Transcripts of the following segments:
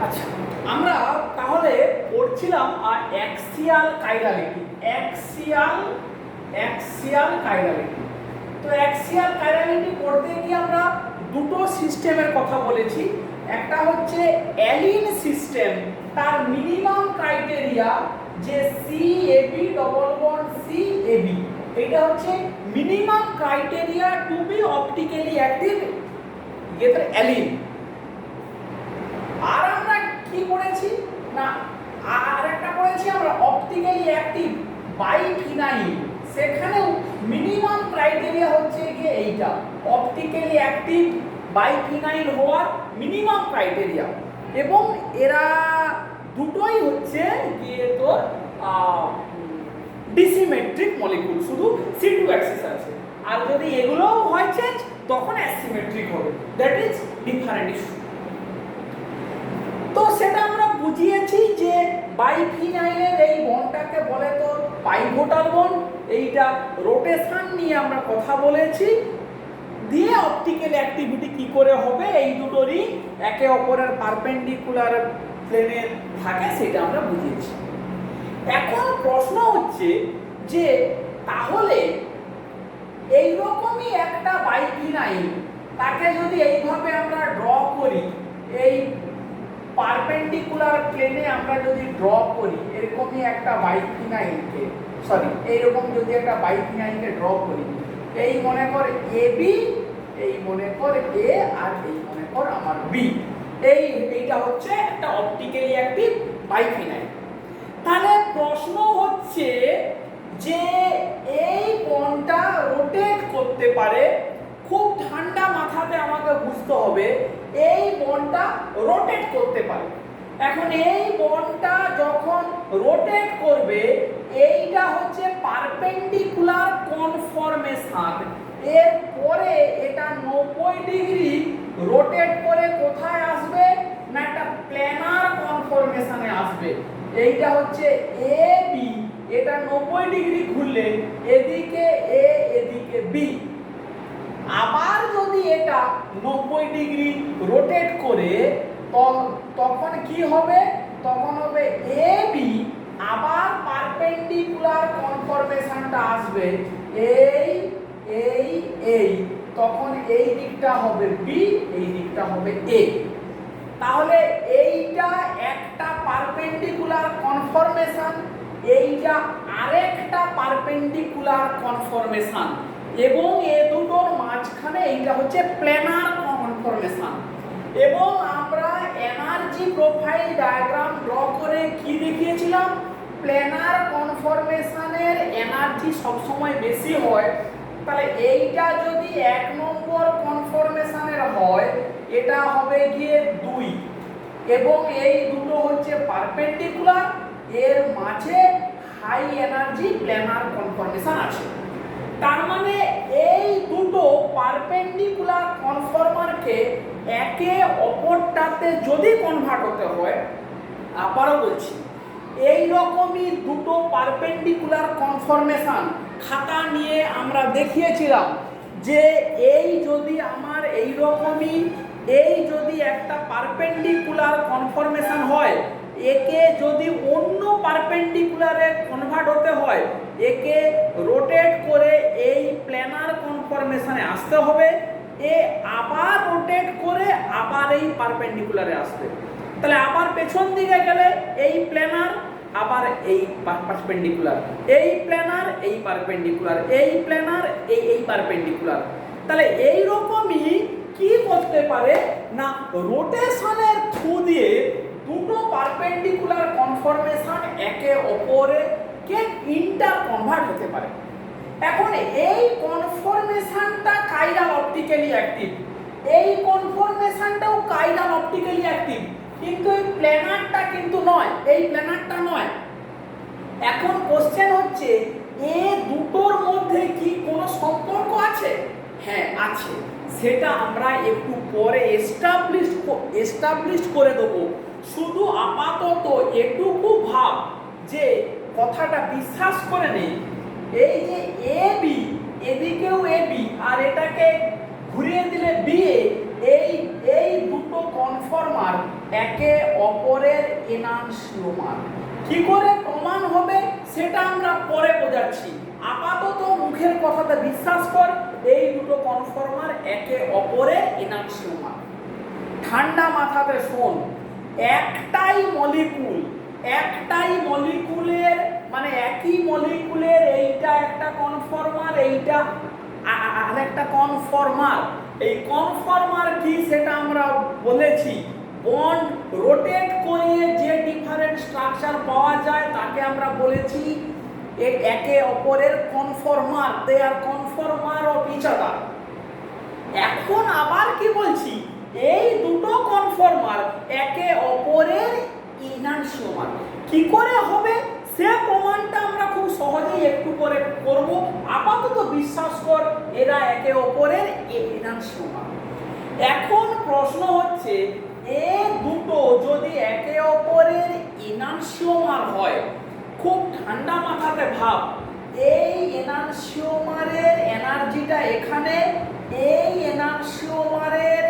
আচ্ছা, আমরা তাহলে পড়ছিলাম অ্যাক্সিয়াল কাইরালিটি। Axial chirality. তো অ্যাক্সিয়াল কাইরালিটি পড়তে গিয়ে আমরা দুটো সিস্টেমের কথা বলেছি। একটা হচ্ছে অ্যালিন সিস্টেম, তার মিনিমাম ক্রাইটেরিয়া যে CAB ডবল বন্ড CAB, এটা হচ্ছে minimum criteria to be optically active এর অ্যালিন। আর আমরা কি পড়েছি না, আর একটা পড়েছি আমরা অপটিক্যালি অ্যাক্টিভ বাইফিনাইল। সেখানেও মিনিমাম ক্রাইটেরিয়া হচ্ছে গিয়ে এইটা, অপটিক্যালি অ্যাক্টিভ বাইফিনাইল হওয়ার মিনিমাম ক্রাইটেরিয়া। এবং এরা দুটোই হচ্ছে গিয়ে তোর ডিসিমেট্রিক মলিকিউল, শুধু C2 অ্যাক্সিস আছে। আর যদি এগুলোও হয় চেঞ্জ তখন অ্যাসিমেট্রিক হবে, দ্যাট ইজ ডিফারেন্ট ইস্যু। তো সেটা আমরা বুঝিয়েছি যে বাইফিনাইলের এই বন্ডটাকে বলে তো পাইভোটাল বন্ড। এইটা রোটেশন নিয়ে আমরা কথা বলেছি, দিয়ে অপটিক্যাল অ্যাক্টিভিটি কি করে হবে, এই দুটো রিং একে অপরের পারপেন্ডিকুলার প্লেনে থাকে সেটা আমরা বুঝিয়েছি। এখন প্রশ্ন হচ্ছে যে তাহলে এই রকমই একটা বাইফিনাইল, তাকে যদি এইভাবে আমরা ড্র করি, এই পারপেন্ডিকুলার প্লেনে আমরা যদি ড্র করি এরকমই একটা বাইফিনাইলকে, এইরকম যদি একটা বাইফিনাইলকে ড্র করি, এই মনে কর AB, এই মনে কর A, আর এই মনে কর আমার B, এইটা হচ্ছে একটা অপটিক্যালি অ্যাক্টিভ বাইফিনাইল। তাহলে প্রশ্ন হচ্ছে যে এই বন্ডটা রোটেট করতে পারে। খুব ঠান্ডা মাথাতে আমাকে বুঝতে হবে এই বন্ডটা রোটেট করতে পারে। এখন এই বন্ডটা যখন রোটেট করবে, এইটা হচ্ছে পারপেন্ডিকুলার কনফরমেশন। এরপরে এটা 90 ডিগ্রি রোটেট করে কোথায় আসবে না, একটা প্ল্যানার কনফরমেশনে আসবে। এইটা হচ্ছে AB, এটা 90 ডিগ্রি ঘুরলে এদিকে A এদিকে B। আবার যদি এটা 90 ডিগ্রি রোটেট করে তখন কি হবে, তখন হবে AB, আবার পারপেন্ডিকুলার কনফরমেশনটা আসবে এই, তখন এই দিকটা হবে B, এই দিকটা হবে A। তাহলে এইটা একটা পারপেন্ডিকুলার কনফরমেশন, এইটা আরেকটা পারপেন্ডিকুলার কনফরমেশন, এবং এ দুটোর মাঝখানে এইটা হচ্ছে প্ল্যানার কনফরমেশন। এবং আমরা এনার্জি প্রোফাইল ডায়াগ্রাম ড্র করে কি দেখিয়েছিলাম, প্ল্যানার কনফরমেশনের এনার্জি সবসময় বেশি হয়। তাহলে এইটা যদি 1 নম্বর কনফরমেশনের হয়, এটা হবে গিয়ে 2, এবং এই দুটো হচ্ছে পারপেন্ডিকুলার, এর মাঝে হাই এনার্জি প্ল্যানার কনফরমেশন আছে। তার মানে এই দুটো পারপেন্ডিকুলার কনফর্মারকে একে অপরটাতে যদি কনভার্ট হতে হয়, আবারও বলছি এই রকমই দুটো পারপেন্ডিকুলার কনফরমেশন খাতা নিয়ে আমরা দেখিয়েছিলাম যে এই যদি আমার এই রকমই, এই যদি একটা পারপেন্ডিকুলার কনফরমেশন হয়, একে যদি অন্য পারপেন্ডিকুলারে কনভার্ট হতে হয়, একে রোটেট করে এই প্ল্যানার কনফরমেশনে আসতে হবে, এ আবার রোটেট করে আবার এই পারপেন্ডিকুলারে আসবে। তাহলে আবার পেছন দিকে গেলে এই প্ল্যানার, আবার এই পারপেন্ডিকুলার, এই প্ল্যানার, এই পারপেন্ডিকুলার, এই প্ল্যানার, এই পারপেন্ডিকুলার। তাহলে এই রকমই কি করতে পারে না, রোটেশনের থ্রু দিয়ে দুটো পারপেন্ডিকুলার কনফরমেশন একে অপরে কে ইন্টার কনভার্ট হতে পারে। এখন এই কনফরমেশনটা কাইরাল অপটিক্যালি অ্যাক্টিভ, এই কনফরমেশনটাও কাইরাল অপটিক্যালি অ্যাক্টিভ, কিন্তু এই প্ল্যানারটা কিন্তু নয়, এই প্ল্যানারটা নয়। এখন কোশ্চেন হচ্ছে এ দুটোর মধ্যে কি কোনো সম্পর্ক আছে? হ্যাঁ আছে, সেটা আমরা একটু পরে এস্টাবলিশ করে দেবো। শুধু আপাতত এটুকু ভাব যে কথাটা বিশ্বাস করে নেই, এই যে AB, এদিকেও AB আর এটাকে ঘুরিয়ে দিলে BA, এই এই দুটো কনফর্মার একে অপরের এনানসিওমার। কি করে প্রমাণ হবে সেটা আমরা পরে বোঝাচ্ছি, আপাতত মুখের কথাতে বিশ্বাস কর এই দুটো কনফর্মার একে অপরের এনানসিওমার। ঠান্ডা মাথাতে শোন, একটাই মলিকুলের মানে একই মলিকুলের এইটা একটা কনফর্মার, এইটা আরেকটা কনফর্মার। এই কনফর্মার কি সেটা আমরা বলেছি, বন্ড রোটেট করে যে ডিফারেন্ট স্ট্রাকচার পাওয়া যায় তাকে আমরা বলেছি একে অপরের কনফর্মার, দে আর কনফর্মার অফ ইচ আদার। এখন আবার কি বলছি, এই দুটো কনফর্মার একে অপরের এনানসিওমার। কি করে হবে সে প্রমাণটা আমরা খুব সহজেই একটু পরে করব, আপাতত বিশ্বাস কর এরা একে অপরের এনানসিওমার। এখন প্রশ্ন হচ্ছে, এ দুটো যদি একে অপরের এনানসিওমার হয়, খুব ঠান্ডা মাথাতে ভাব, এই এনানসিওমারের এনার্জিটা এখানে, এই এনানসিওমারের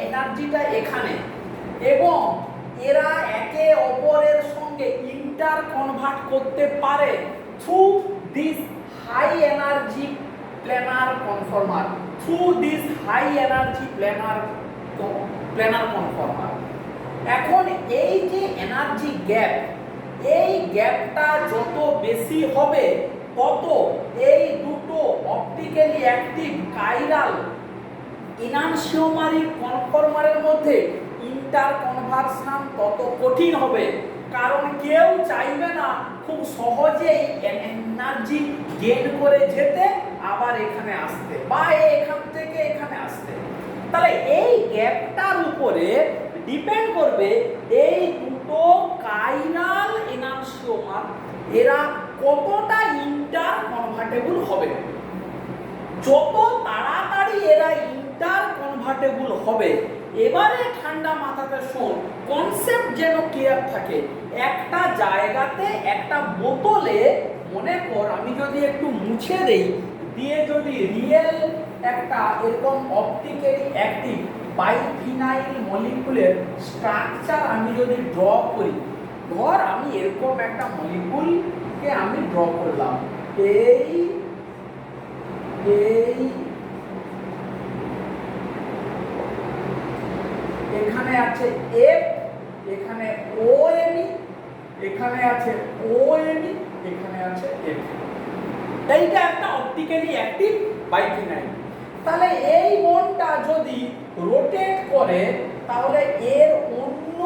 এনার্জিটা এখানে, এবং এরা একে অপরের সঙ্গে ইন্টার কনভার্ট করতে পারে through this high energy planar conformer, through this high energy planar conformer. এখন এই যে এনার্জি গ্যাপ, এই গ্যাপটা যত বেশি হবে তত এই দুটো অপটিক্যালি অ্যাক্টিভ কাইরাল এনানসিওমারিক কনফর্মারের মধ্যে ইন্টার কনভার্সন তত কঠিন হবে, কারণ কেউ চাইবে না খুব সহজেই এনার্জি গেইন করে যেতে আবার এখানে আসতে বা এখান থেকে এখানে আসতে। তাহলে এই গ্যাপটার উপরে ডিপেন্ড করবে এই দুটো কাইরাল এনানসিওমার এরা কতটা ইন্টার কনভার্টেবল হবে। যত তাড়াতাড়ি এরা ইন্টার কনভার্টেবল হবে, এবারে ঠান্ডা মাথাতে শোন, কনসেপ্ট যেন ক্লিয়ার থাকে। একটা জায়গাতে একটা বোতলে মনে কর আমি যদি একটু মুছে দেই, দিয়ে যদি রিয়েল একটা এরকম অপটিক্যালি অ্যাক্টিভ বাইফিনাইল মলিকুলের স্ট্রাকচার আমি যদি ড্র করি, ধর আমি এরকম একটা মলিকুলকে আমি ড্র করলাম, এই এখানে আছে F, এখানে ONE, এখানে আছে ONE, এখানে আছে F। এইটা একটা অপটিক্যালি অ্যাক্টিভ বাইফিনাইল। তাহলে এই বন্ডটা যদি রোটেট করে তাহলে এর অন্য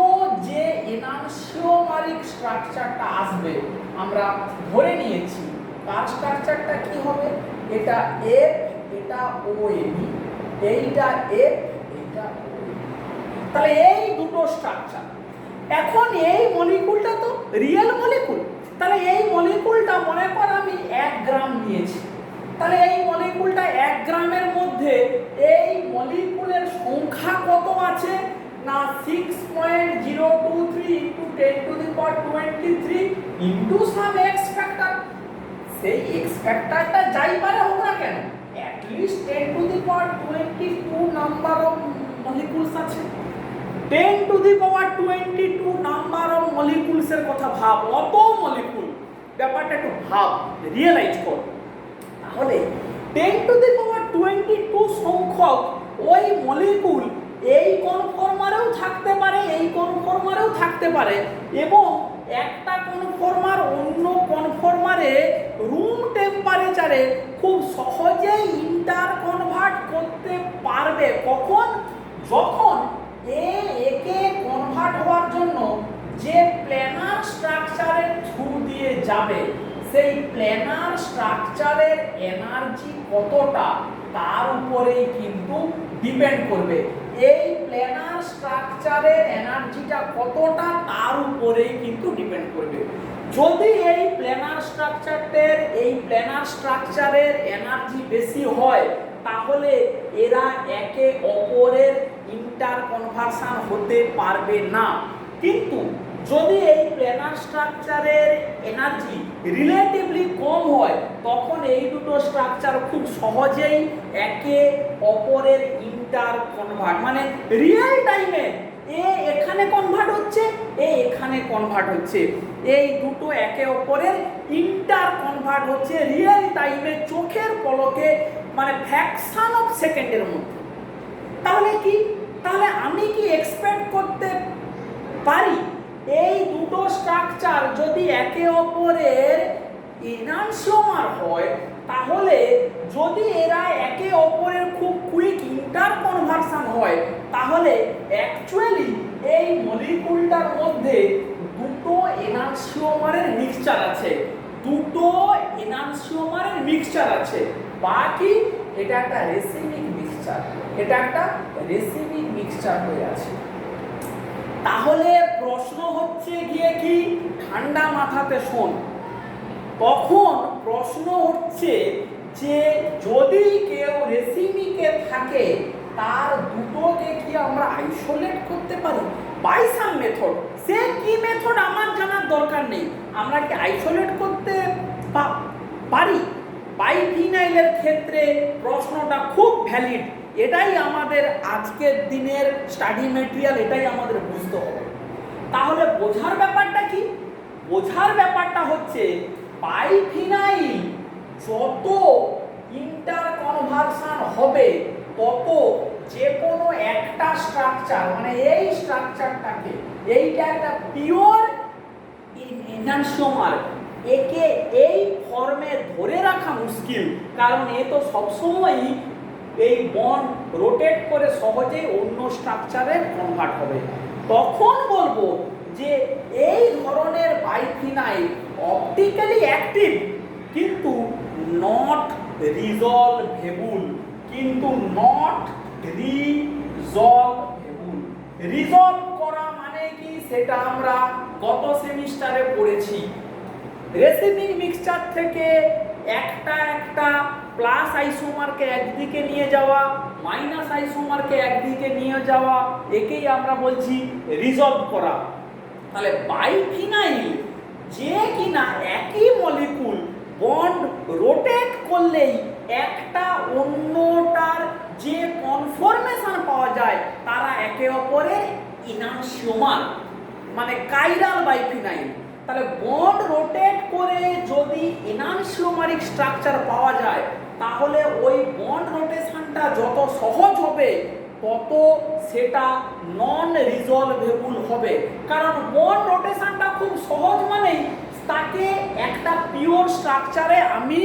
যে এনানসিওমারিক স্ট্রাকচারটা আসবে আমরা ধরে নিয়েছি, তার স্ট্রাকচারটা কি হবে, এটা F, এটা ONE, এইটা F, এইটা ONE। তাহলে এই দুটো স্ট্রাকচার। এখন এই মলিকুলটা তো রিয়েল মলিকুল, তাহলে এই মলিকুলটা মনে কর আমি 1 গ্রাম নিয়েছি, তাহলে এই মলিকুলটা 1 গ্রামের মধ্যে এই মলিকুলের সংখ্যা কত আছে না 6.023 × 10⁻23 ইনটু সাম এক্স ফ্যাক্টর। সেই এক্স ফ্যাক্টরটা যাই পারে হোক না কেন, at least 10⁻22 number of molecules আছে। 10⁻22 নাম্বার অফ মলিকুলস এর কথা ভাব, অত মলিকুল, ব্যাপারটা একটু ভাব, রিয়েলাইজ কর। তাহলে 10⁻22 সংখ্যক ওই মলিকুল এই কনফর্মারেও থাকতে পারে, এই কনফর্মারেও থাকতে পারে, এবং একটা কনফর্মার অন্য কনফর্মারে রুম টেম্পারেচারে খুব সহজেই ইন্টার কনভার্ট করতে পারবে। কখন? যখন একে কনভার্ট হওয়ার জন্য যে প্ল্যানার স্ট্রাকচারের থ্রু দিয়ে যাবে, সেই প্ল্যানার স্ট্রাকচারের এনার্জি কতটা তার উপরেই কিন্তু ডিপেন্ড করবে। এই প্ল্যানার স্ট্রাকচারের এনার্জিটা কতটা তার উপরেই কিন্তু ডিপেন্ড করবে। যদি এই প্ল্যানার স্ট্রাকচারের এনার্জি বেশি হয় তাহলে এরা একে অপরের ইন্টার কনভার্সন হতে পারবে না। কিন্তু যদি এই প্ল্যানার স্ট্রাকচারের এনার্জি রিলেটিভলি কম হয় তখন এই দুটো স্ট্রাকচার খুব সহজেই একে অপরের ইন্টার কনভার্ট, মানে রিয়েল টাইমে এখানে কনভার্ট হচ্ছে, এখানে কনভার্ট হচ্ছে, এই দুটো একে অপরের ইন্টার কনভার্ট হচ্ছে রিয়েল টাইমে, চোখের পলকে, মানে ফ্র্যাকশন অফ সেকেন্ডের মধ্যে। তাহলে কি, তাহলে আমি কি এক্সপেক্ট করতে পারি এই দুটো স্ট্রাকচার যদি একে অপরের এনানসিওমার হয়, তাহলে যদি এরা একে অপরের খুব কুইক ইন্টার কনভার্সন হয়, তাহলে অ্যাকচুয়ালি এই মলিকুলটার মধ্যে দুটো এনানসিওমারের মিক্সচার আছে, দুটো এনানসিওমারের মিক্সচার আছে, বাকি এটা একটা রেসিমিক মিক্সচার, এটা একটা রেসিমিক মিক্সচার হয়ে আছে। তাহলে প্রশ্ন হচ্ছে গিয়ে কি, ঠান্ডা মাথাতে শোন, তখন প্রশ্ন হচ্ছে যে যদি কেউ রেসিমিকে থাকে তার দুটোকে কি আমরা আইসোলেট করতে পারি বাই সাম মেথড? সে কি মেথড আমার জানার দরকার নেই, আমরা কি আইসোলেট করতে পারি? বাইফিনাইলের ক্ষেত্রে প্রশ্নটা খুব ভ্যালিড, এটাই আমাদের আজকের দিনের স্টাডি মেটেরিয়াল, এটাই আমাদের বুঝতে হবে। তাহলে বোঝার ব্যাপারটা কি? বোঝার ব্যাপারটা হচ্ছে বাইফিনাইল যত ইন্টার কনভার্সন হবে তত যে কোনো একটা স্ট্রাকচার, মানে এই স্ট্রাকচারটাকে, এইটা একটা পিওর এনানসিওমার, একে এই ফর্মে ধরে রাখা মুশকিল, কারণ এ তো সবসময়ই এই বন্ড রোটেট করে সহজেই অন্য স্ট্রাকচারে কনভার্ট হবে। তখন বলবো যে এই ধরনের বাইফিনাইল অপটিক্যালি অ্যাক্টিভ কিন্তু নট রিজলভেবল, কিন্তু নট রিজলভেবল। রিজলভ করা মানে কি সেটা আমরা গত সেমিস্টারে পড়েছি। রেসিমিক মিক্সচার থেকে একটা একটা প্লাস আইসোমারকে একদিকে নিয়ে যাওয়া, মাইনাস আইসোমারকে একদিকে নিয়ে যাওয়া, একেই আমরা বলছি রিজলভ করা। তাহলে বাইফিনাইল যে কিনা একই মলিকুল বন্ড রোটেট করলেই একটা অন্যটার যে কনফরমেশন পাওয়া যায় তারা একে অপরের এনানসিওমার, মানে কাইরাল বাইফিনাইল। তাহলে বন্ড রোটেট করে যদি এনানসিওমারিক স্ট্রাকচার পাওয়া যায় তাহলে ওই বন্ড রোটেশনটা যত সহজ হবে তত সেটা নন রিজলভেবল হবে, কারণ বন্ড রোটেশনটা খুব সহজ, মানেই তাকে একটা পিওর স্ট্রাকচারে আমি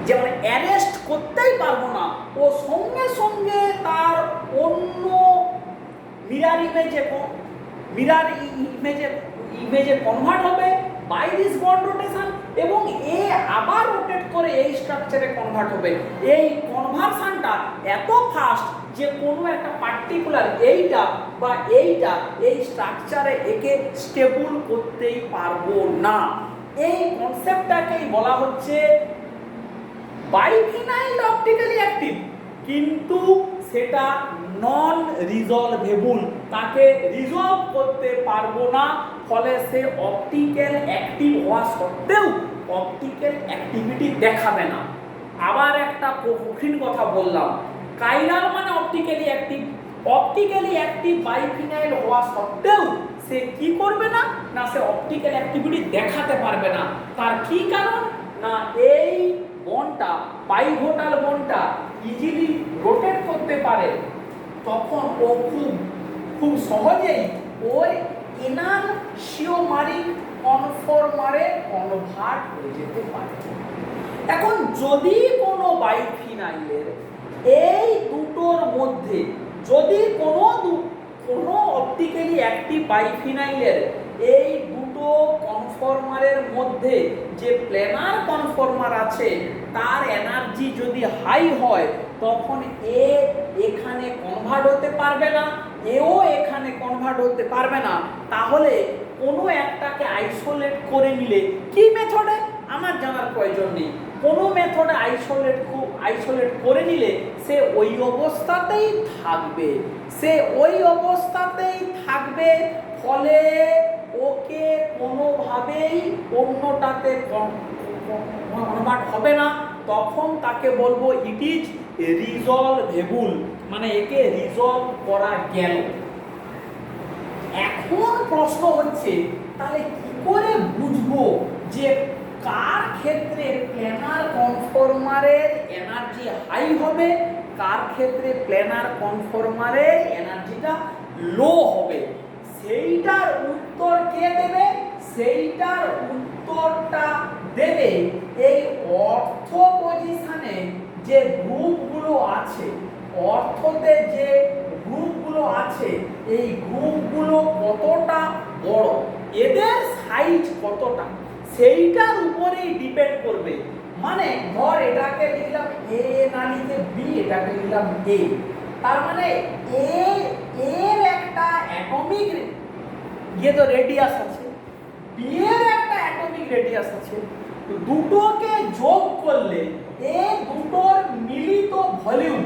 যেমন অ্যারেস্ট করতেই পারবো না, ও সঙ্গে সঙ্গে তার অন্য মিরার ইমেজে কনভার্ট হবে বাই দিস বন্ড রোটেশন, এবং এ আবার রোটেট করে এই স্ট্রাকচারে কনভার্ট হবে। এই কনভার্সনটা এত ফাস্ট যে কোনো একটা পার্টিকুলার এইটা বা এইটা এই স্ট্রাকচারে একে স্টেবল করতেই পারবো না। এই কনসেপ্টটাকেই বলা হচ্ছে বাইফিনাইল অপটিক্যালি অ্যাক্টিভ কিন্তু সেটা নন রিজলভেবল, তাকে রিজলভ করতে পারবো না, ফলে সে অপটিক্যাল অ্যাক্টিভ হওয়া সত্ত্বেও অপটিক্যাল অ্যাক্টিভিটি দেখাবে না। আবার একটা কঠিন কথা বললাম, কাইরাল মানে optically active, optically active biphenyl হওয়া সত্ত্বেও সে কি করবে না, না সে অপটিক্যাল অ্যাক্টিভিটি দেখাতে পারবে না। তার কি কারণ, না এই বন্ডটা পাইভোটাল বন্ডটা ইজিলি রোটেট করতে পারে, তখন ও খুব সহজেই ওর এনানসিওমারিক কনফর্মারে কনভার্ট হয়ে যেতে পারে। এখন যদি কোনো বাইফিনাইলের এই দুটোর মধ্যে যদি কোনো অপটিক্যালি অ্যাক্টিভ বাইফিনাইলের এই দুটো কনফর্মারের মধ্যে যে প্ল্যানার কনফর্মার আছে তার এনার্জি যদি হাই হয় তখন এখানে কনভার্ট হতে পারবে না, এও এখানে কনভার্ট হতে পারবে না। তাহলে কোনো একটাকে আইসোলেট করে নিলে কি মেথডে আমার জানার প্রয়োজন নেই, কোনো মেথডে আইসোলেট করে নিলে সে ওই অবস্থাতেই থাকবে, ফলে ওকে কোনোভাবেই অন্যটাতে কনভার্ট হবে না, তখন তাকে বলবো ইট ইজ রিজলভেবল, মানে একে রিজলভ করা গেল। এখন প্রশ্ন হচ্ছে তাহলে কি করে বুঝবো যে কার ক্ষেত্রে প্ল্যানার কনফর্মারের এনার্জি হাই হবে, কার ক্ষেত্রে প্ল্যানার কনফর্মারের এনার্জিটা লো হবে? সেইটার উত্তর কে দেবে? সেইটার উত্তরটা দেবে এই অর্থ পজিশনে যে গ্রুপগুলো আছে, অর্থতে যে গ্রুপগুলো আছে, এই গ্রুপগুলো কতটা বড়, এদের সাইজ কতটা, সেইটার উপরেই ডিপেন্ড করবে। মানে ধর এটাকে লিখলাম এ না লিখে বি, এটাকে লিখলাম এ, তার মানে এ এর একটা অ্যাটমিক তো রেডিয়াস আছে, বি এর একটা অ্যাটমিক রেডিয়াস আছে, তো দুটোকে যোগ করলে এ দুটোর মিলিত ভলিউম,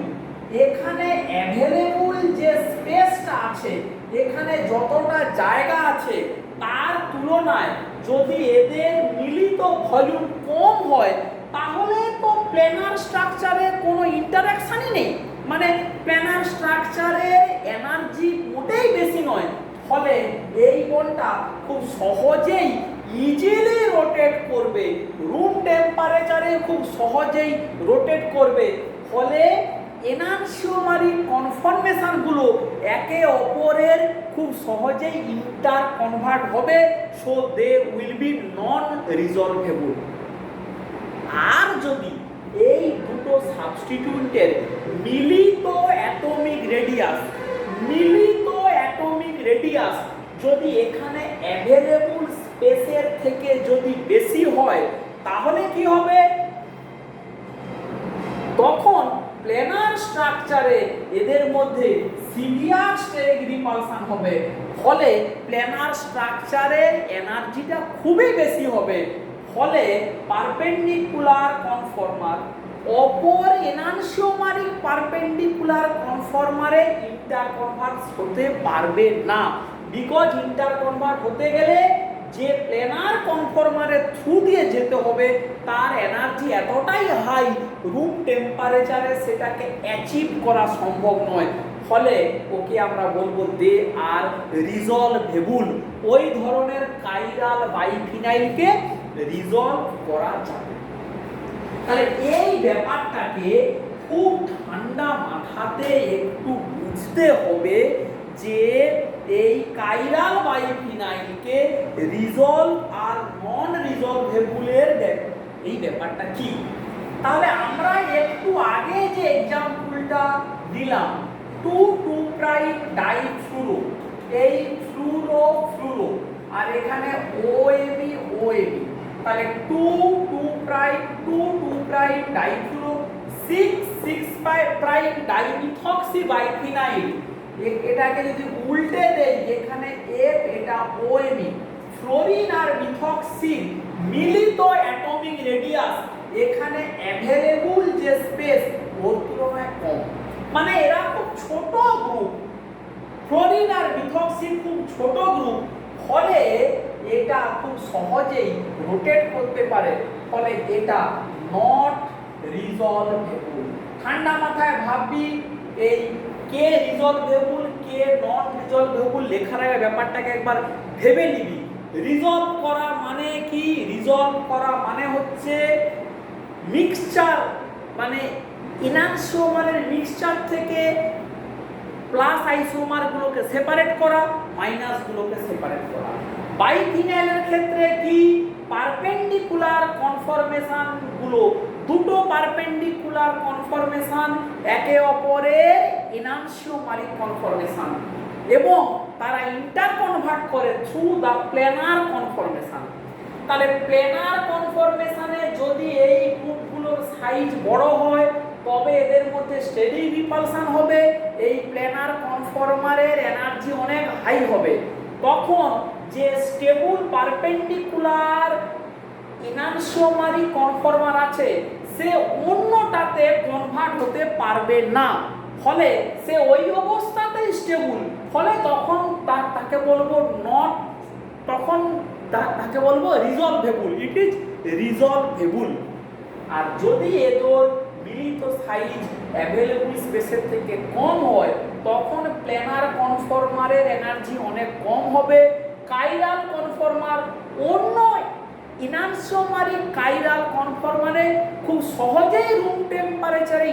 এখানে অ্যাভেলেবল যে স্পেসটা আছে, এখানে যতটা জায়গা আছে তার তুলনায় যদি এদের মিলিত ভলিউম কম হয়, তাহলে তো প্ল্যানার স্ট্রাকচারে কোনো ইন্টারঅ্যাকশনই নেই, মানে প্ল্যানার স্ট্রাকচারে এনার্জি মোটেই বেশি নয়, ফলে এই বলটা খুব সহজেই ইজিলি রোটেট করবে, রুম টেম্পারেচারে খুব সহজেই রোটেট করবে, ফলে এনানসিওমারি কনফর্মেশনগুলো একে অপরের খুব সহজেই ইন্টার কনভার্ট হবে, সো দে উইল বি নন রিজলভেবল। আর যদি এই দুটো সাবস্টিটিউটের মিলিত অ্যাটমিক রেডিয়াস যদি এখানে অ্যাভেলেবল স্পেসের থেকে যদি বেশি হয়, তাহলে কি হবে? তখন প্ল্যানার স্ট্রাকচারে এদের মধ্যে সিভিয়ার স্টেরিক রিপালশন হবে, ফলে প্ল্যানার স্ট্রাকচারের এনার্জিটা খুবই বেশি হবে, ফলে পারপেন্ডিকুলার কনফর্মার অপর এনানসিওমারিক পারপেন্ডিকুলার কনফর্মারে ইন্টার কনভার্ট হতে পারবে না, বিকজ ইন্টার কনভার্ট হতে গেলে যে প্ল্যানার কনফর্মারের থ্রু দিয়ে যেতে হবে তার এনার্জি এতটাই হাই, রুম টেম্পারেচারে সেটাকে অ্যাচিভ করা সম্ভব নয়, ফলে ওকে আমরা বলবো দে আর রিজলভেবল। ওই ধরনের কাইরাল বাইফিনাইলকে রিজলভ করা যাবে। তাহলে এই ব্যাপারটাকে খুব ঠান্ডা মাথাতে একটু বুঝতে হবে যে এই কাইরাল বাইফিনাইলকে রিজলভ আর নন রিজলভেবলের এই ব্যাপারটা কি। তাহলে আমরা একটু আগে যে এক্সাম্পলটা দিলাম 2,2' ডাইফ্লুরো, এই ফ্লুরো আর এখানে OAB, তাহলে 2,2' ডাইফ্লুরো 6,6' ডাইমিথক্সিবাইফিনাইল, এটাকে যদি উল্টে দেই এখানে F, এটা OAB, ফ্লোরিন আর মিথক্সিন মিলিত অ্যাটমিক রেডিয়াস, এখানে অ্যাভেলেবল যে স্পেস ওর তুলনায় কম, মানে এরা খুব ছোট গ্রুপ, ফ্লোরিন আর মিথক্সিন খুব ছোট গ্রুপ, ফলে এটা খুব সহজেই রোটেট করতে পারে, ফলে এটা নট রিজলভেবল। ঠান্ডা মাথায় ভাববি এই কে রিজলভেবল কে নন রিজলভেবল লেখার আগে ব্যাপারটাকে একবার ভেবে নিবি। রিজলভ করা মানে কি? রিজলভ করা মানে হচ্ছে মিক্সচার, মানে ইনানসিওমারের মিক্সচার থেকে প্লাস আইসোমারগুলোকে সেপারেট করা, মাইনাসগুলোকে সেপারেট করা। বাইফিনাইলের ক্ষেত্রে কি? পারপেন্ডিকুলার কনফর্মেশন গুলো, দুটো পারপেন্ডিকুলার কনফর্মেশন একে অপরের এনানসিওমারিক কনফর্মেশন, এবং তারা ইন্টার কনভার্ট করে থ্রু দ্য প্ল্যানার কনফর্মেশন। তাহলে প্ল্যানার কনফর্মেশনে যদি এই গ্রুপগুলোর সাইজ বড় হয় তবে এদের মধ্যে স্টেরিক রিপালশন হবে, এই প্ল্যানার কনফর্মারের এনার্জি অনেক হাই হবে, তখন যে স্টেবল পারপেন্ডিকুলার এনানসিওমারিক কনফর্মার আছে সে অন্যটাতে কনভার্ট হতে পারবে না, ফলে সে ওই অবস্থাতেই স্টেবল, ফলে তখন তাকে বলবো নন তাকে বলবো রিজলভেবল, ইট ইজ রিজলভেবল। আর যদি এদের মিলিত সাইজ অ্যাভেলেবল স্পেসের থেকে কম হয় তখন প্ল্যানার কনফর্মারের এনার্জি অনেক কম হবে। কাইরাল কনফর্মার অন্য ইনানসিওমারি কাইরাল কনফর্মারে খুব সহজেই রুম টেম্পারেচারে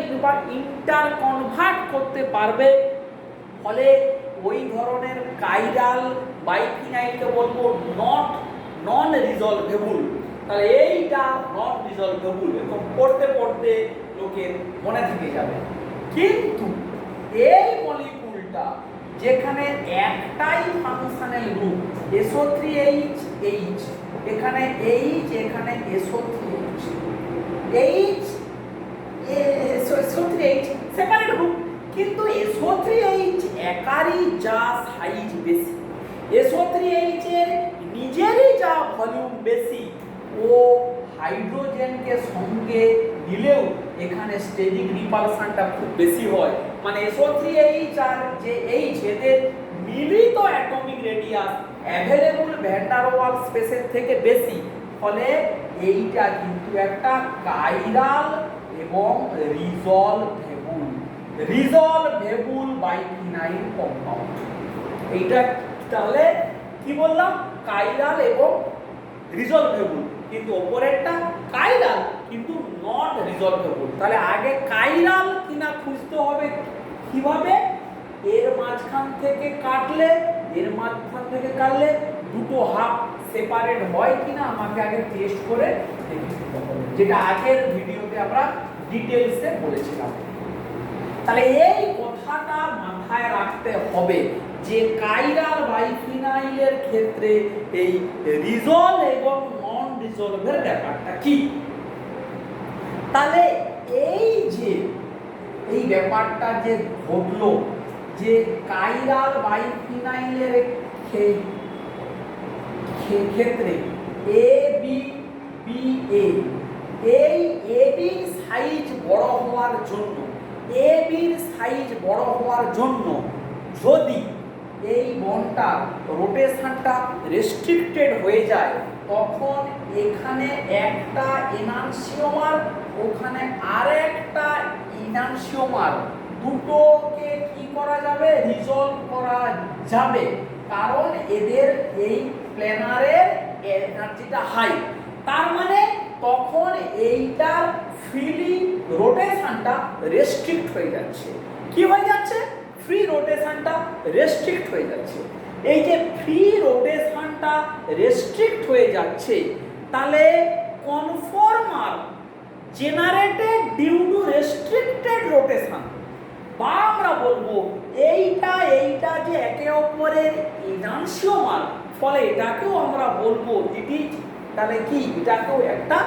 ইন্টার কনভার্ট করতে পারবে। ফলে ওই ধরনের কাইরাল বাইফিনাইলকে বলবো নন রিজলভেবল। তাহলে এইটা নট রিজলভেবল, এরকম পড়তে পড়তে লোকের মনে থেকে যাবে। কিন্তু এই মলিকুলটা যেখানে একটাই ফাংশনাল গ্রুপ SO3H, এখানে H, এখানে SO3H, SO3H সেপারেট গ্রুপ, কিন্তু SO3H একারই যা সাইজ বেশি, SO3H এর নিজেরই যা ভলিউম বেশি, ও হাইড্রোজেনকে সঙ্গে দিলেও এখানে স্টেরিক রিপালশনটা খুব বেশি হয়। মানে SO3H আর যে H এদের মিলিত atomic radius available van der Waals স্পেসের থেকে বেশি। ফলে এইটা কিন্তু একটা কাইরাল এবং রিজলভেবল বাইফিনাইল কম্পাউন্ড। এইটা তাহলে কি বললাম, কাইরাল এবং রিজলভেবল, কিন্তু ওপরেরটা কাইরাল কিন্তু নট রিজলভেবল। তাহলে আগে কাইরাল কিনা খুঁজতে হবে কিভাবে, এর মাঝখান থেকে কাটলে দুটো হাফ সেপারেট হয় কিনা আমাকে আগে টেস্ট করে দেখতে হবে, যেটা আগের ভিডিওতে আমরা ডিটেইলসে বলেছিলাম। তাহলে এই কথাটা মাথায় রাখতে হবে যে কাইরাল বাইফিনাইলের ক্ষেত্রে এই রিজলভ এবং নন রিজলভের ব্যাপারটা কি। তাহলে এই ব্যাপারটা যে ঘটলো, যে কাইরাল বাইফিনাইলের ক্ষেত্রে এই এবির সাইজ বড় হওয়ার জন্য যদি এই বন্ডটার রোটেশনটা রেস্ট্রিক্টেড হয়ে যায় তখন এখানে একটা এনানসিওমার, ওখানে আরেকটা ইনানসিওমার, দুটোকে কি করা যাবে, রিজলভ করা যাবে। কারণ এদের এই প্ল্যানারের এনার্জিটা হাই, তার মানে তখন এইটার ফ্রি রোটেশনটা রেস্ট্রিক্ট হয়ে যাচ্ছে। কি হয়ে যাচ্ছে, ফ্রি রোটেশনটা রেস্ট্রিক্ট হয়ে যাচ্ছে। এই যে ফ্রি রোটেশনটা রেস্ট্রিক্ট হয়ে যাচ্ছে, তাহলে conformer generated due to restricted rotation, বা আমরা বলবো এইটা যে একে অপরের এনানসিওমার, ফলে এটাকেও আমরা বলবো ইট ইজ, তাহলে কি এটাকেও একটা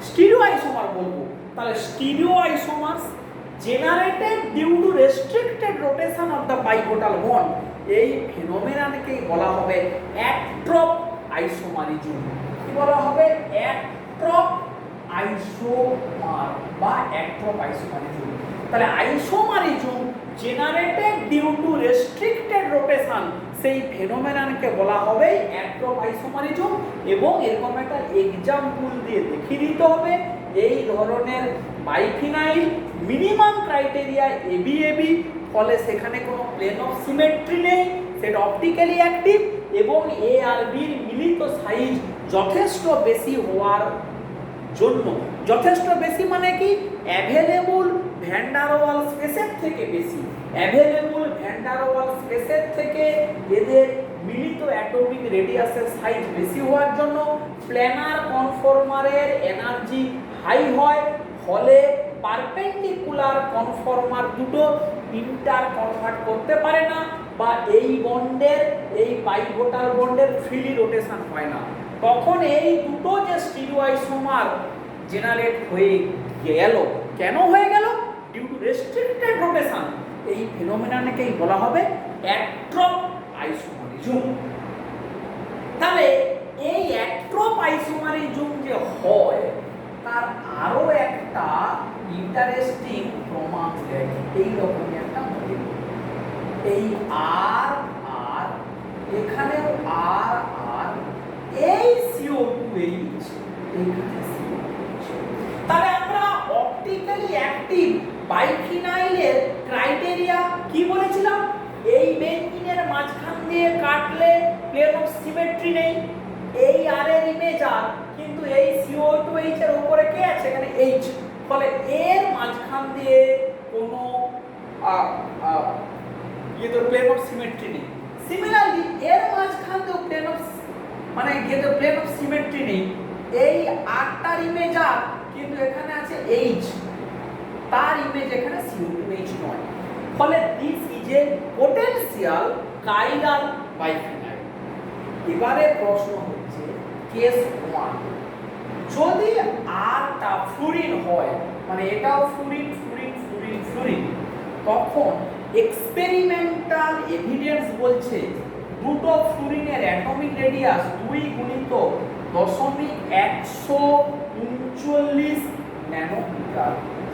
স্টিরিও আইসোমার বলবো। তাহলে stereoisomers generated due to restricted rotation of the pivotal bond, এই ফেনোমেননকে বলা হবে অ্যাট্রপ আইসোমারিজম। কি বলা হবে, অ্যাট্রপ আইসোমার বা অ্যাট্রপ আইসোমারিজম। তাহলে isomerism generated due to restricted rotation, সেই ফেনোমেননকে বলা হবে অ্যাট্রপ আইসোমারিজম। এবং এরকম একটা এক্সাম্পল দিয়ে দেখিয়ে দিতে হবে এই ধরনের বাইফিনাইল মিনিমাম ক্রাইটেরিয়া এবি, ফলে সেখানে কোনো প্লেন অফ সিমেট্রি নেই, সেটা অপটিক্যালি অ্যাক্টিভ এবং এ আর বির মিলিত সাইজ যথেষ্ট বেশি হওয়ার জন্য, যথেষ্ট বেশি মানে কি, অ্যাভেলেবল ভ্যান ডার ওয়ালস স্পেসের থেকে বেশি, অ্যাভেলেবল ভ্যান ডার ওয়ালস স্পেসের থেকে এদের মিলিত অ্যাটমিক রেডিয়াসের সাইজ বেশি হওয়ার জন্য প্ল্যানার কনফর্মারের এনার্জি হাই হয়। ফলে পারপেন্ডিকুলার কনফর্মার দুটো ইন্টার কনভার্ট করতে পারে না, বা এই বন্ডের, এই বাইভোটাল বন্ডের ফ্রিলি রোটেশন হয় না। তখন এই দুটো যে স্টিরিওআইসোমার জেনারেট হয়ে গেল, কেন হয়ে গেল, ডিউ টু রেস্ট্রিক্টেড রোটেশন। এই ফেনোমেননকেই বলা হবে অ্যাট্রপ আইসোমারিজম। তাহলে এই অ্যাট্রপ আইসোমারিজম যে হয় তার আরো একটা ইন্টারেস্টিং প্রমাণ দেয় এইরকমই একটা মলিকুল। এই আর এখানেও আর এই এইখানে COH। তাহলে আমরা অপটিক্যালি অ্যাক্টিভ বাইফিনাইলের ক্রাইটেরিয়া কি বলেছিলাম? এই বেঞ্জিনের মাঝখান দিয়ে কাটলে প্লেন অফ সিমেট্রি নেই, এই আর এর ইমেজ আর, কিন্তু এই CO2H এর উপরে কে আছে? এখানে H, ফলে এর মাঝখান দিয়ে কোনো প্লেন অফ সিমেট্রি নেই। সিমিলারলি এর মাঝখান দিয়ে plane of plane of symmetry নেই, এই আরটার ইমেজ আর, কিন্তু এখানে আছে H, তার ইমেজ এখানে CO2H নয়, ফলে this is a potential chiral biphenyl. এবারে প্রশ্ন হচ্ছে কেস 1, যদি আরটা ফ্লুরিন হয়, মানে এটাও ফ্লুরিন ফ্লুরিন ফ্লুরিন ফ্লুরিন, তখন এক্সপেরিমেন্টাল এভিডেন্স বলছে দুটো ফ্লুরিনের অ্যাটমিক রেডিয়াস 2 গুণিত 0.139 ন্যানোমিটার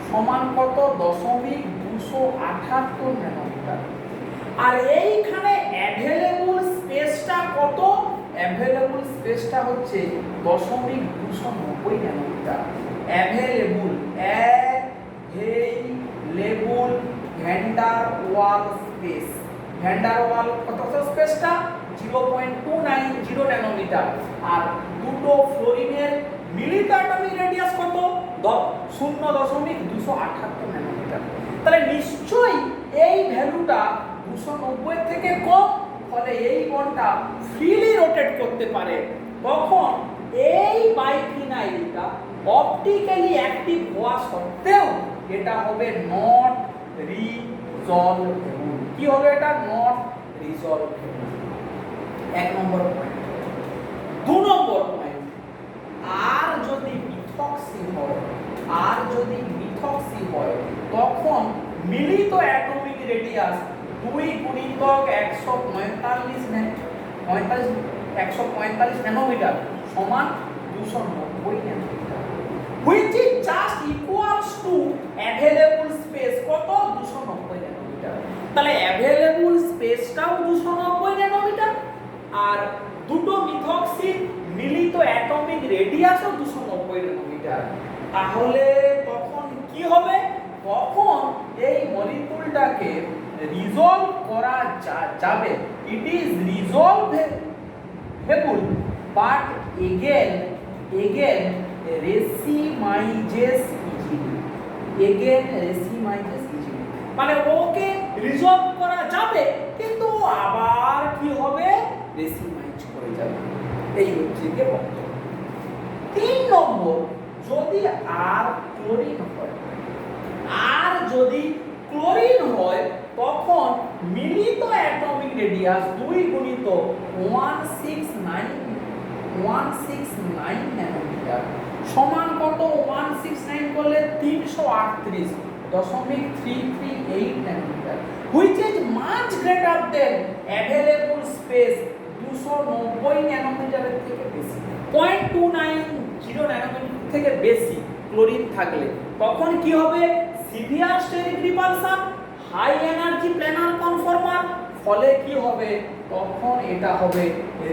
সমান কত? 0.278 ন্যানোমিটার। আর এইখানে অ্যাভেলেবল স্পেসটা কত? অ্যাভেলেবল স্পেসটা হচ্ছে 0.290 ন্যানোমিটার। অ্যাভেলেবল ভ্যান্ডার ওয়াল স্পেস, ভ্যান্ডার ওয়াল কত স্পেসটা? 0.290 ন্যানোমিটার। আর দুটো ফ্লোরিনের মিলিত অ্যাটমিক রেডিয়াস কত? 0.278 ন্যানোমিটার। তাহলে নিশ্চয়ই এই ভ্যালুটা 290 থেকে কম, ফলে এই বন্ডটা ফ্রিলি রোটেট করতে পারে। তখন এই বাইফিনাইলটা অপটিক্যালি অ্যাক্টিভ হওয়া সত্ত্বেও এটা হবে নট রিজলভেবল। কি হবে এটা? Not resolvable. 1 number point. 2 number point, আর যদি মিথক্সি হয়, আর যদি মিথক্সি হয়, তখন মিলিত অ্যাটমিক রেডিয়াস 2 গুণিতক 145 ন্যানোমিটার সমান 290 nanometre, which is just equals to available space কত? 290 ন্যানোমিটার। তাহলে available স্পেসটাও 290 ন্যানোমিটার, আর দুটো মিথক্সির মিলিত অ্যাটমিক রেডিয়াসও 290 ন্যানোমিটার। তাহলে তখন কি হবে? তখন এই মলিকিউলটাকে রিজলভ করা যাবে, it is resolvable, but again racemizes easily, মানে ওকে রিজলভ করা যাবে কিন্তু আবার কি হবে? রেসিমাইজ করে যাবে। এই হচ্ছে যে বক্তব্য। 3 নম্বর, যদি আর ক্লোরিন হয়, আর যদি ক্লোরিন হয়, তখন মিলিত অ্যাটমিক রেডিয়াস 2 গুণিত 169 ন্যানোমিটার সমান কত? 169 করলে 338.338 nanometre, which is much greater than available space 290 ন্যানোমিটারের থেকে বেশি, 0.290 ন্যানোমিটার থেকে বেশি ক্লোরিন থাকলে তখন কি হবে? Severe steric repulsion, high energy planar conformer, ফলে কি হবে? তখন এটা হবে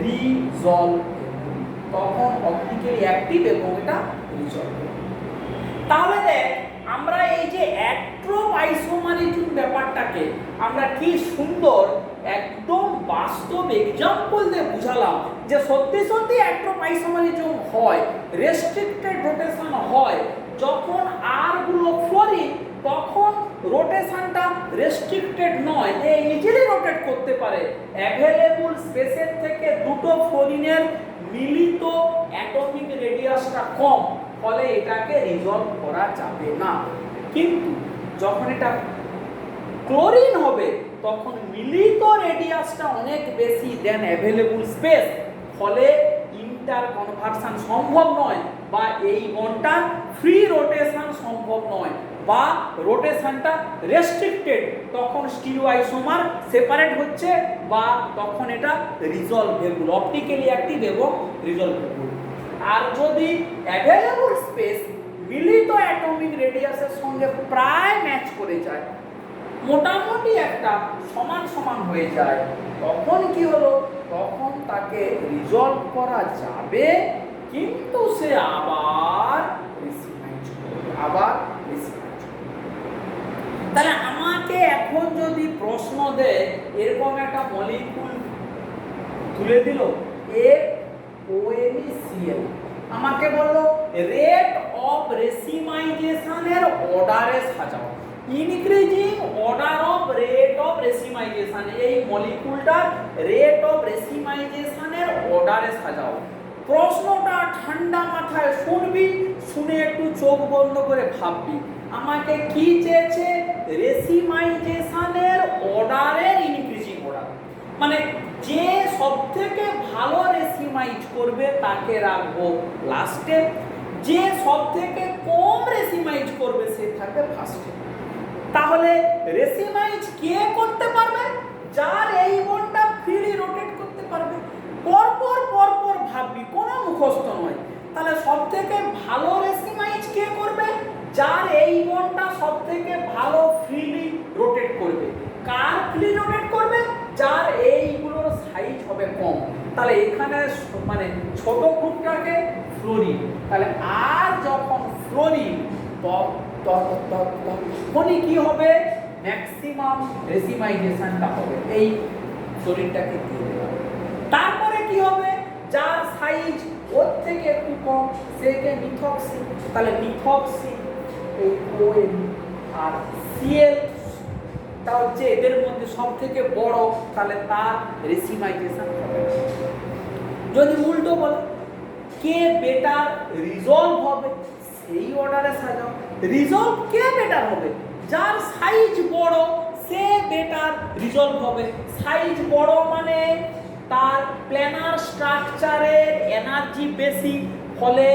রিজলভেবল, তখন অপটিক্যালি অ্যাক্টিভ এবং এটা রিজলভেবল। তাহলে দেখ, আমরা এই যে অ্যাট্রোপাইসোমারিজম ব্যাপারটাকে আমরা কি সুন্দর একদম বাস্তব এক্সাম্পল দিয়ে বুঝালাম যে সত্যি সত্যি অ্যাট্রোপাইসোমারিজম হয়, রেস্ট্রিক্টেড রোটেশন হয়। যখন আর গুলো ফ্লোরিন, তখন রোটেশনটা রেস্ট্রিক্টেড নয়, এ ইজিলি রোটেট করতে পারে। অ্যাভেলেবল স্পেসের থেকে দুটো ফ্লোরিনের মিলিত অ্যাটমিক রেডিয়াসটা কম, ফলে এটাকে রিজলভ করা যাবে না। কিন্তু যখন এটা ক্লোরিন হবে, তখন মিলিত রেডিয়াসটা অনেক বেশি দেন অ্যাভেলেবল স্পেস, ফলে ইন্টার কনভার্সন সম্ভব নয়, বা এই বন্ডটার ফ্রি রোটেশন সম্ভব নয়, বা রোটেশনটা রেস্ট্রিক্টেড। তখন স্টিরিওআইসোমার সেপারেট হচ্ছে, বা তখন এটা রিজলভেবল, অপটিক্যালি অ্যাক্টিভ এবং রিজলভেবল। আর যদি অ্যাভেলেবল স্পেস মিলিত অ্যাটমিক রেডিয়াসের সঙ্গে প্রায় ম্যাচ করে যায়, মোটামুটি একটা সমান সমান হয়ে যায়, তখন কি হলো? তখন তাকে রিজলভ করা যাবে কিন্তু সে আবার রেসিমাইজ করবে, আবার রেসিমাইজ করবে। তাহলে আমাকে এখন যদি প্রশ্ন দেয় এরকম একটা মলিকুল তুলে দিল FONeCl, আমাকে বললো রেট অফ রেসিমাইজেশনের অর্ডারে সাজাও, increasing order of rate of racemization, এই মলিকুলটার রেট অফ রেসিমাইজেশনের অর্ডারে সাজাও। প্রশ্নটা ঠান্ডা মাথায় শুনবি, শুনে একটু চোখ বন্ধ করে ভাববি আমাকে কি চেয়েছে, রেসিমাইজেশনের অর্ডারের ইনক্রিজিং অর্ডার, মানে যে সবথেকে ভালো রেসিমাইজ করবে তাকে রাখবো লাস্টে, যে সবথেকে কম রেসিমাইজ করবে সে থাকবে ফার্স্টে। তাহলে রেসিমাইজ কে করতে পারবে, যার এই বন্ডটা ফ্রিলি রোটেট করতে পারবে। পরপর পরপর ভাববি, কোনো মুখস্থ নয়। তাহলে সবথেকে ভালো রেসিমাইজ কে করবে, যার এই বন্ডটা সবথেকে ভালো ফ্রিলি রোটেট করবে। কার ফ্রিলি রোটেট করবে, যার এইগুলোর সাইজ হবে কম। তাহলে এখানে মানে ছোট গ্রুপটাকে ফ্লোরিন, তাহলে আর যখন ফ্লোরিন তখনই কি হবে, ম্যাক্সিমাম রেসিমাইজেশনটা হবে, এই ফ্লোরিনটাকে দিয়ে দেওয়া। তারপরে কি হবে, যার সাইজ ওর থেকে একটু কম সেকে মিথক্সি, তাহলে মিথক্সি এই ON আর Cl তা হচ্ছে এদের মধ্যে সব থেকে বড়, তাহলে তার রেসিমাইজেশন হবে। যদি উল্টো বলে কে বেটার রিজলভ হবে, সেই অর্ডারে সাজাও। রিজলভ কে বেটার হবে, যার সাইজ বড় সে বেটার রিজলভ হবে। সাইজ বড় মানে তার প্ল্যানার স্ট্রাকচারের এনার্জি বেশি, ফলে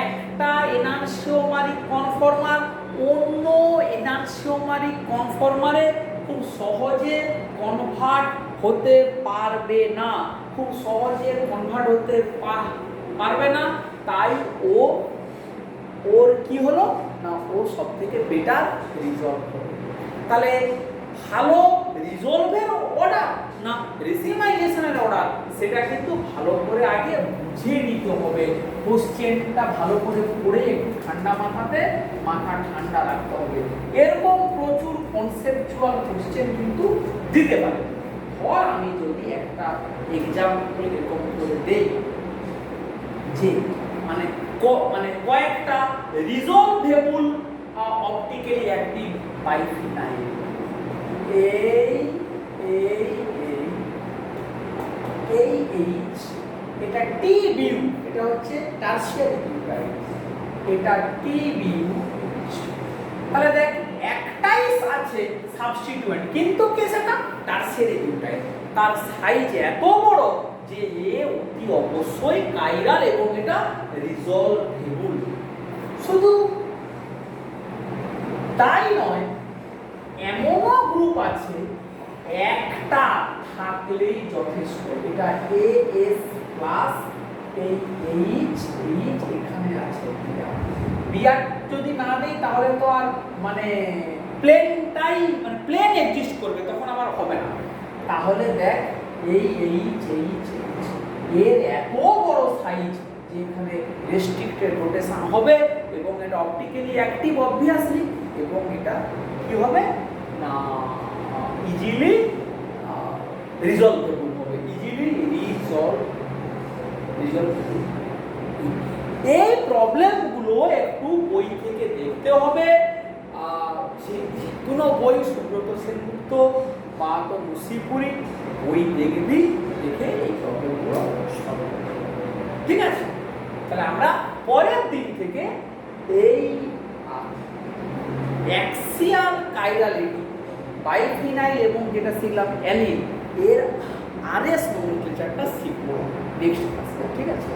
একটা এনানসিওমারিক কনফর্মার অন্য এনানসিওমারিক কনফর্মারে খুব সহজে কনভার্ট হতে পারবে না, খুব সহজে কনভার্ট হতে পারবে না। তাই ওর কি হলো না, ও সব থেকে বেটার রিজলভ হবে। তাহলে ভালো রিজলভের অর্ডার না রেসিমাইজেশনের অর্ডার, সেটা কিন্তু ভালো করে আগে বুঝিয়ে নিতে হবে। কোশ্চেনটা ভালো করে পড়ে একটু ঠান্ডা মাথাতে মাথা ঠান্ডা রাখতে হবে। এরকম প্রচুর কনসেপচুয়াল কোশ্চেন কিন্তু দিতে পারে। ধর আমি যদি একটা এক্সাম্পল এরকম করে দেই যে মানে কয়েকটা রিজলভেবল অপটিক্যালি অ্যাক্টিভ বাইফিনাইল, এটা TBU, এটা হচ্ছে টারশিয়ারি বিউটাইল, এটা TBU। তাহলে দেখ একটাই আছে সাবস্টিটিউয়েন্ট, কিন্তু কে সেটা টারশিয়ারি বিউটাইল, তার সাইজ এত বড় যে এ অতি অবশ্যই কাইরাল এবং এটা রিজলভেবল। শুধু তাই নয়, এমনও গ্রুপ আছে একটা থাকলেই যথেষ্ট, এটা AS প্লাস এই H এখানে আছে, বিআর যদি না দেই তাহলে তো আর মানে প্লেনটাই মানে প্লেন এক্সিস্ট করবে, তখন আবার হবে না। তাহলে দেখ এই এর এত বড় সাইজ যে এখানে রেস্ট্রিক্টেড রোটেশন হবে এবং এটা অপটিক্যালি অ্যাক্টিভ অবভিয়াসলি, এবং এটা কি হবে না ইজিলি রিজলভেবল হবে, ইজিলি রিজলভেবল। এই প্রবলেমগুলো একটু বই থেকে দেখতে হবে। যে কোনো বই, সুব্রত সেনগুপ্ত বা তো মুসিপুরি বই দেখবি, দেখে এই প্রবলেমগুলো সলভ করতে হবে। ঠিক আছে, তাহলে আমরা পরের দিন থেকে এই অ্যাক্সিয়াল কাইরালিটি বাইফিনাইল এবং যেটা শিখলাম অ্যানিল এর RS নোমেনক্লেচারটা শিখবো নেক্সট ক্লাসে। ঠিক আছে।